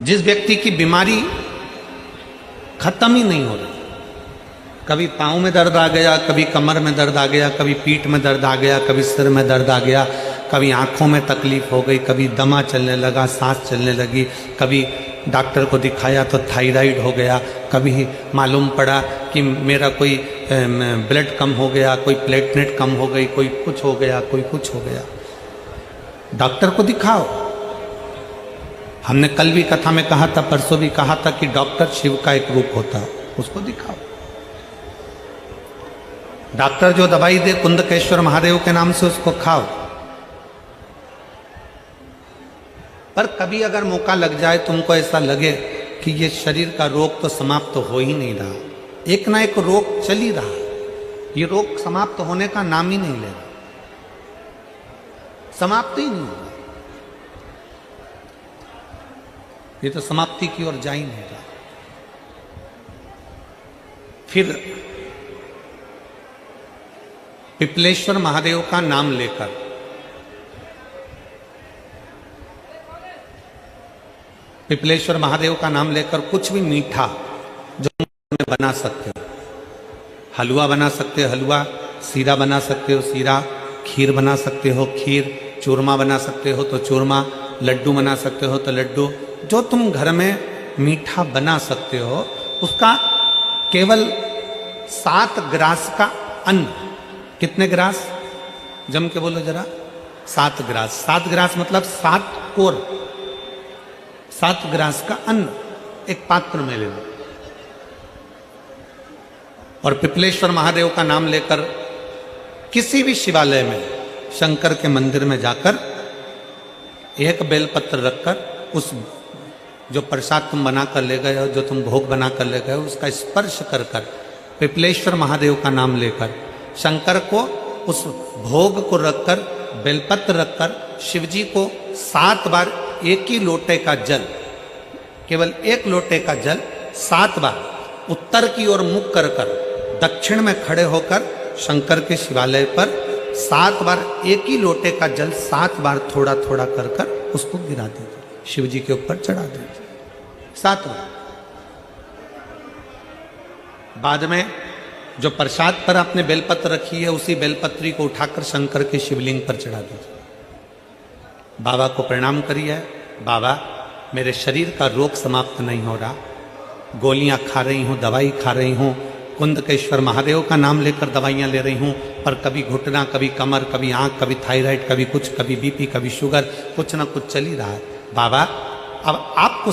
जिस व्यक्ति की बीमारी खत्म ही नहीं हो रही, कभी पाँव में दर्द आ गया, कभी कमर में दर्द आ गया, कभी पीठ में दर्द आ गया, कभी सिर में दर्द आ गया, कभी आँखों में तकलीफ हो गई, कभी दमा चलने लगा, सांस चलने लगी, कभी डॉक्टर को दिखाया तो थायराइड हो गया, कभी मालूम पड़ा कि मेरा कोई ब्लड कम हो गया, कोई प्लेटलेट कम हो गई, कोई कुछ हो गया, कोई कुछ हो गया। डॉक्टर को दिखाओ। हमने कल भी कथा में कहा था, परसों भी कहा था कि डॉक्टर शिव का एक रूप होता है, उसको दिखाओ। डॉक्टर जो दवाई दे कुंदकेश्वर महादेव के नाम से उसको खाओ। पर कभी अगर मौका लग जाए, तुमको ऐसा लगे कि ये शरीर का रोग तो समाप्त तो हो ही नहीं रहा, एक ना एक रोग चल ही रहा, ये रोग समाप्त होने का नाम ही नहीं ले रहा, समाप्त ही नहीं हो रहा, ये तो समाप्ति की ओर जा ही नहीं रहा। फिर पिपलेश्वर महादेव का नाम लेकर पिपलेश्वर महादेव का नाम लेकर कुछ भी मीठा जो बना सकते हो, हलवा बना सकते हो हलवा, सीरा बना सकते हो सीरा, खीर बना सकते हो खीर, चूरमा बना सकते हो तो चूरमा, लड्डू बना सकते हो तो लड्डू, जो तुम घर में मीठा बना सकते हो उसका केवल 7 ग्रास का अन्न। कितने ग्रास? जम के बोलो जरा। 7 ग्रास। 7 ग्रास मतलब 7 कोर, 7 ग्रास का अन्न एक पात्र में ले लो और पिपलेश्वर महादेव का नाम लेकर किसी भी शिवालय में, शंकर के मंदिर में जाकर एक बेलपत्र रखकर उस जो प्रसाद तुम बना कर ले गए हो, जो तुम भोग बना कर ले गए हो, उसका स्पर्श कर कर पिपलेश्वर महादेव का नाम लेकर शंकर को उस भोग को रखकर, बेलपत्र रखकर शिवजी को 7 बार एक ही लोटे का जल, केवल एक लोटे का जल 7 बार उत्तर की ओर मुख कर कर दक्षिण में खड़े होकर शंकर के शिवालय पर 7 बार एक ही लोटे का जल 7 बार थोड़ा थोड़ा कर कर उसको गिरा दीजिए, शिव जी के ऊपर चढ़ा दीजिए 7 बार। बाद में जो प्रसाद पर आपने बेलपत्र रखी है उसी बेलपत्री को उठाकर शंकर के शिवलिंग पर चढ़ा दीजिए। बाबा को प्रणाम करिए, बाबा मेरे शरीर का रोग समाप्त नहीं हो रहा, गोलियां खा रही हूँ, दवाई खा रही हूँ, कुंदकेश्वर महादेव का नाम लेकर दवाइयां ले रही हूँ, पर कभी घुटना, कभी कमर, कभी आंख, कभी थायराइड, कभी कुछ, कभी बीपी, कभी शुगर, कुछ ना कुछ चल ही रहा है। बाबा अब आपको